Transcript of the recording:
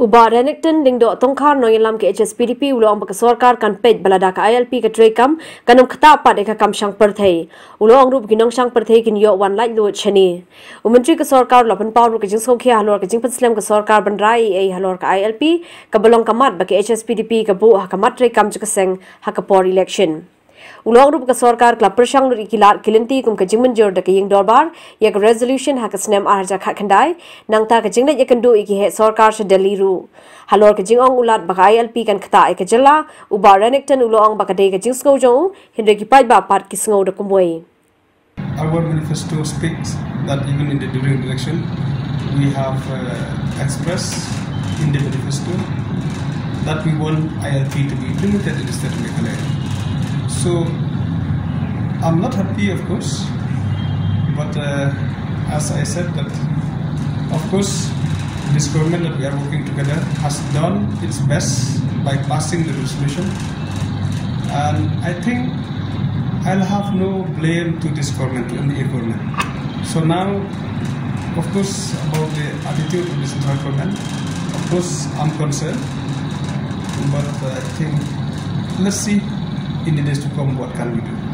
Uba Renik ding do tongkar no yalam ke HSPDP ulo ang sarkar kan pet balada ka ILP ke Treikam kanam Ktah pat ka Kam Shang Pyrthei ulo ang rup ginong Shang Pyrthei kin yo wan light lo chani umentri ke sarkar lapan power ke jing songkhia halor ke jing patslam ke sarkar bandrai ei halor ka ILP ka balong kamat ba ke HSPDP ka bu ha kamat Treikam jukaseng ha ka por election Ulong rup ka sarkar klap persang ri kilat kilinti kum ka jingmen jor da ka ying dorbar yak resolution ha ka snem arja kha khandai nang ta ka jingla yakandu iki he sarkar se delhi ru halor ka jingong ulat ba ILP kan khata e ka jala uba Renik ulong ba ka de ka jing sko jong hindre ki pai ba pat ki sngo da kumoi. Our manifesto speaks that even during the election we have expressed in the manifesto that we want ILP to be implemented in the state of Meghalaya. So, I'm not happy, of course, but as I said that, of course, this government that we are working together has done its best by passing the resolution, and I think I'll have no blame to this government, to any government. So now, of course, about the attitude of the central government, of course, I'm concerned, but I think, let's see in the days to come what can we do.